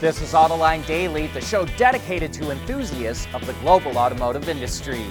This is Autoline Daily, the show dedicated to enthusiasts of the global automotive industry.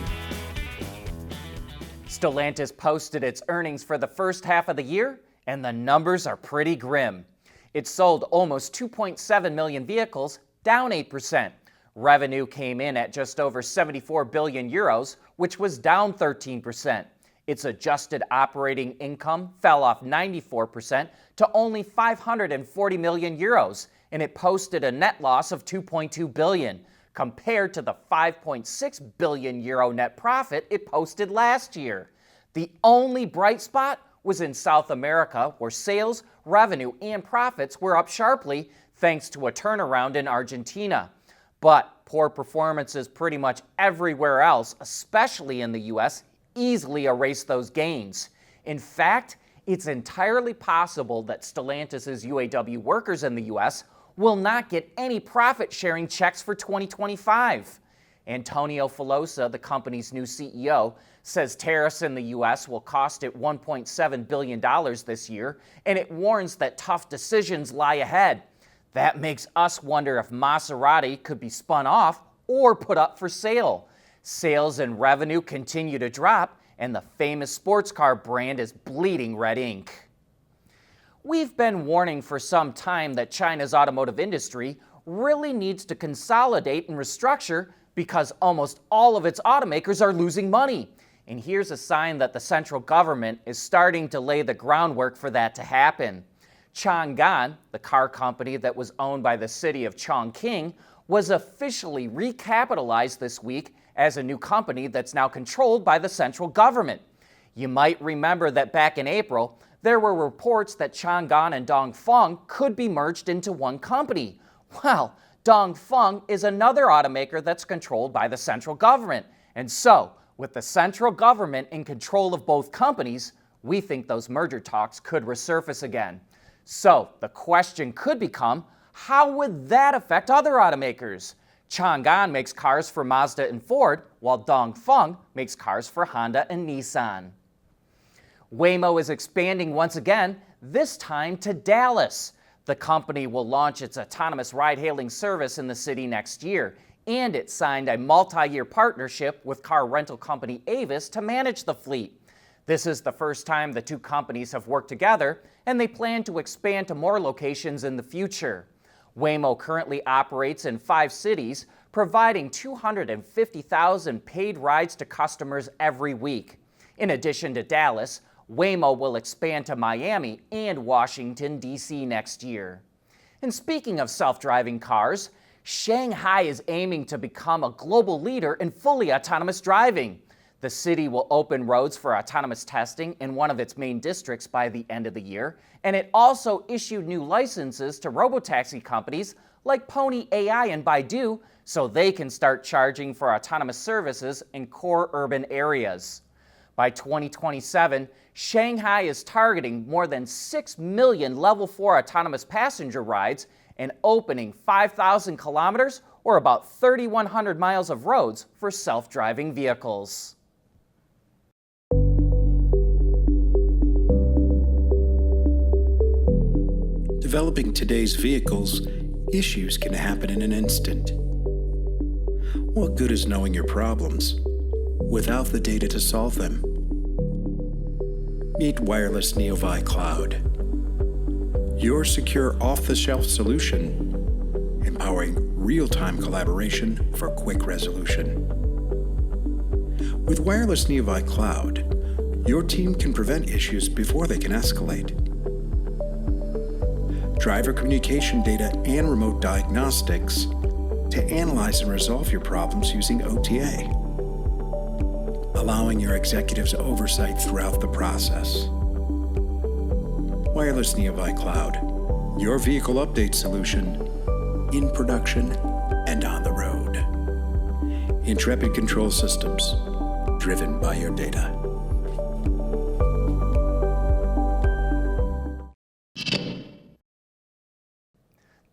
Stellantis posted its earnings for the first half of the year, and the numbers are pretty grim. It sold almost 2.7 million vehicles, down 8%. Revenue came in at just over 74 billion euros, which was down 13%. Its adjusted operating income fell off 94% to only 540 million euros, and it posted a net loss of 2.2 billion, compared to the 5.6 billion euro net profit it posted last year. The only bright spot was in South America, where sales, revenue, and profits were up sharply thanks to a turnaround in Argentina. But poor performances pretty much everywhere else, especially in the US, easily erased those gains. In fact, it's entirely possible that Stellantis' UAW workers in the US will not get any profit-sharing checks for 2025. Antonio Filosa, the company's new CEO, says tariffs in the U.S. will cost it $1.7 billion this year, and it warns that tough decisions lie ahead. That makes us wonder if Maserati could be spun off or put up for sale. Sales and revenue continue to drop, and the famous sports car brand is bleeding red ink. We've been warning for some time that China's automotive industry really needs to consolidate and restructure because almost all of its automakers are losing money. And here's a sign that the central government is starting to lay the groundwork for that to happen. Changan, the car company that was owned by the city of Chongqing, was officially recapitalized this week as a new company that's now controlled by the central government. You might remember that back in April, there were reports that Changan and Dongfeng could be merged into one company. Well, Dongfeng is another automaker that's controlled by the central government. And so, with the central government in control of both companies, we think those merger talks could resurface again. So, the question could become, how would that affect other automakers? Changan makes cars for Mazda and Ford, while Dongfeng makes cars for Honda and Nissan. Waymo is expanding once again, this time to Dallas. The company will launch its autonomous ride-hailing service in the city next year, and it signed a multi-year partnership with car rental company Avis to manage the fleet. This is the first time the two companies have worked together, and they plan to expand to more locations in the future. Waymo currently operates in 5 cities, providing 250,000 paid rides to customers every week. In addition to Dallas, Waymo will expand to Miami and Washington, D.C. next year. And speaking of self-driving cars, Shanghai is aiming to become a global leader in fully autonomous driving. The city will open roads for autonomous testing in one of its main districts by the end of the year, and it also issued new licenses to robotaxi companies like Pony AI and Baidu so they can start charging for autonomous services in core urban areas. By 2027, Shanghai is targeting more than 6 million Level 4 autonomous passenger rides and opening 5,000 kilometers or about 3,100 miles of roads for self-driving vehicles. Developing today's vehicles, issues can happen in an instant. What good is knowing your problems without the data to solve them? Meet Wireless Neovi Cloud, your secure off-the-shelf solution, empowering real-time collaboration for quick resolution. With Wireless Neovi Cloud, your team can prevent issues before they can escalate. Driver communication data and remote diagnostics to analyze and resolve your problems using OTA, allowing your executives oversight throughout the process. Wireless Neovi Cloud, your vehicle update solution in production and on the road. Intrepid Control Systems, driven by your data.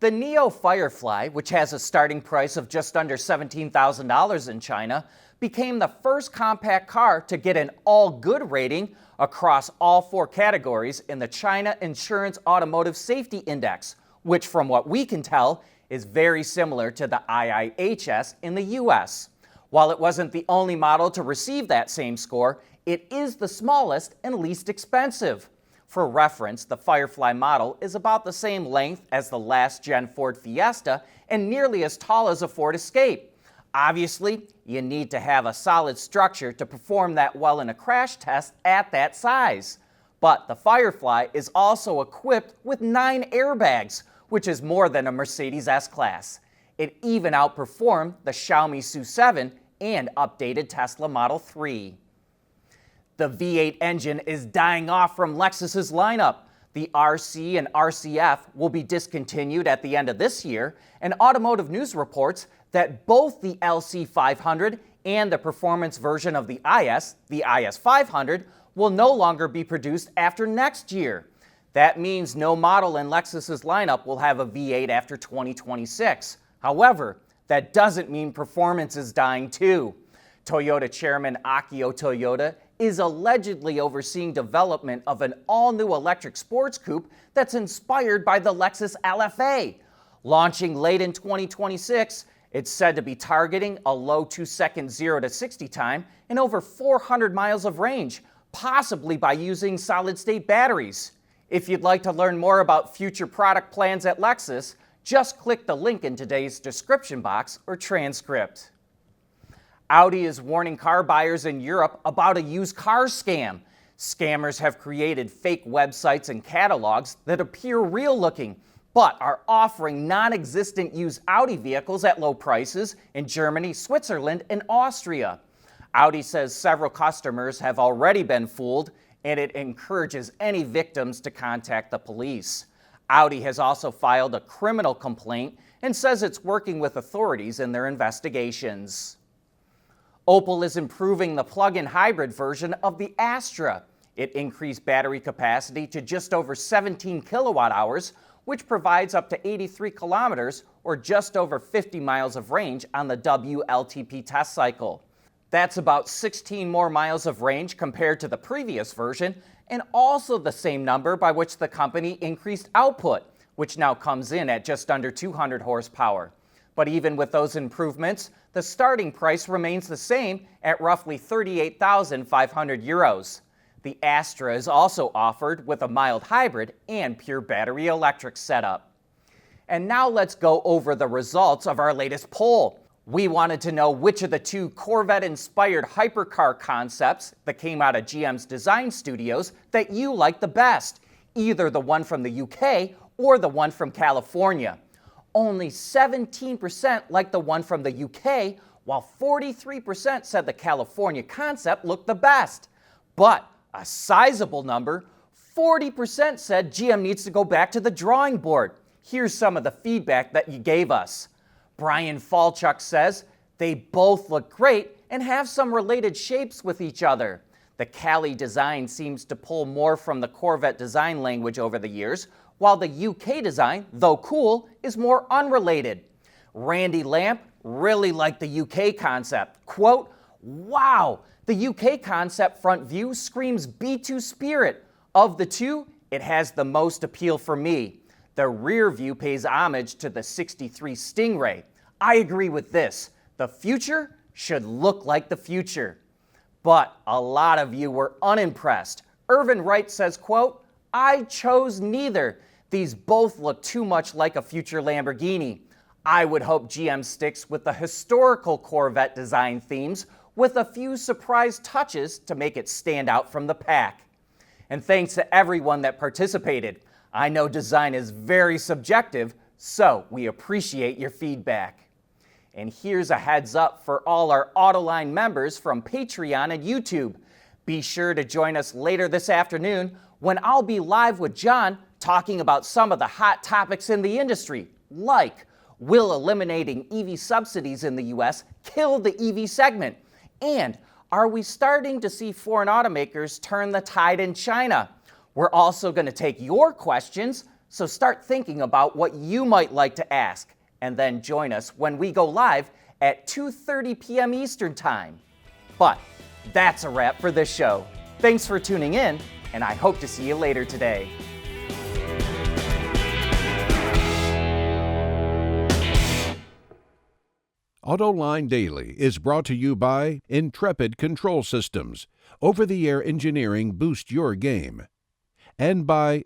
The Neo Firefly, which has a starting price of just under $17,000 in China, became the first compact car to get an all-good rating across all 4 categories in the China Insurance Automotive Safety Index, which from what we can tell is very similar to the IIHS in the US. While it wasn't the only model to receive that same score, it is the smallest and least expensive. For reference, the Firefly model is about the same length as the last-gen Ford Fiesta and nearly as tall as a Ford Escape. Obviously, you need to have a solid structure to perform that well in a crash test at that size. But the Firefly is also equipped with 9 airbags, which is more than a Mercedes S-Class. It even outperformed the Xiaomi SU7 and updated Tesla Model 3. The V8 engine is dying off from Lexus's lineup. The RC and RCF will be discontinued at the end of this year, and Automotive News reports that both the LC500 and the performance version of the IS500, will no longer be produced after next year. That means no model in Lexus's lineup will have a V8 after 2026. However, that doesn't mean performance is dying too. Toyota chairman Akio Toyoda is allegedly overseeing development of an all-new electric sports coupe that's inspired by the Lexus LFA. Launching late in 2026, it's said to be targeting a low 2-second 0 to 60 time and over 400 miles of range, possibly by using solid-state batteries. If you'd like to learn more about future product plans at Lexus, just click the link in today's description box or transcript. Audi is warning car buyers in Europe about a used car scam. Scammers have created fake websites and catalogs that appear real-looking, but are offering non-existent used Audi vehicles at low prices in Germany, Switzerland, and Austria. Audi says several customers have already been fooled, and it encourages any victims to contact the police. Audi has also filed a criminal complaint and says it's working with authorities in their investigations. Opel is improving the plug-in hybrid version of the Astra. It increased battery capacity to just over 17 kilowatt hours, which provides up to 83 kilometers or just over 50 miles of range on the WLTP test cycle. That's about 16 more miles of range compared to the previous version, and also the same number by which the company increased output, which now comes in at just under 200 horsepower. But even with those improvements, the starting price remains the same at roughly 38,500 euros. The Astra is also offered with a mild hybrid and pure battery electric setup. And now let's go over the results of our latest poll. We wanted to know which of the 2 Corvette-inspired hypercar concepts that came out of GM's design studios that you like the best, either the one from the UK or the one from California. Only 17% liked the one from the UK, while 43% said the California concept looked the best. But a sizable number, 40% said GM needs to go back to the drawing board. Here's some of the feedback that you gave us. Brian Falchuk says, they both look great and have some related shapes with each other. The Cali design seems to pull more from the Corvette design language over the years, while the UK design, though cool, is more unrelated. Randy Lamp really liked the UK concept. Quote, "Wow, the UK concept front view screams B2 Spirit. Of the 2, it has the most appeal for me. The rear view pays homage to the 63 Stingray. I agree with this. The future should look like the future." But a lot of you were unimpressed. Irvin Wright says, quote, "I chose neither. These both look too much like a future Lamborghini. I would hope GM sticks with the historical Corvette design themes with a few surprise touches to make it stand out from the pack." And thanks to everyone that participated. I know design is very subjective, so we appreciate your feedback. And here's a heads up for all our Autoline members from Patreon and YouTube. Be sure to join us later this afternoon when I'll be live with John talking about some of the hot topics in the industry, like will eliminating EV subsidies in the US kill the EV segment? And are we starting to see foreign automakers turn the tide in China? We're also going to take your questions, so start thinking about what you might like to ask, and then join us when we go live at 2:30 p.m. Eastern Time. But that's a wrap for this show. Thanks for tuning in, and I hope to see you later today. Autoline Daily is brought to you by Intrepid Control Systems. Over-the-air engineering boost your game. And by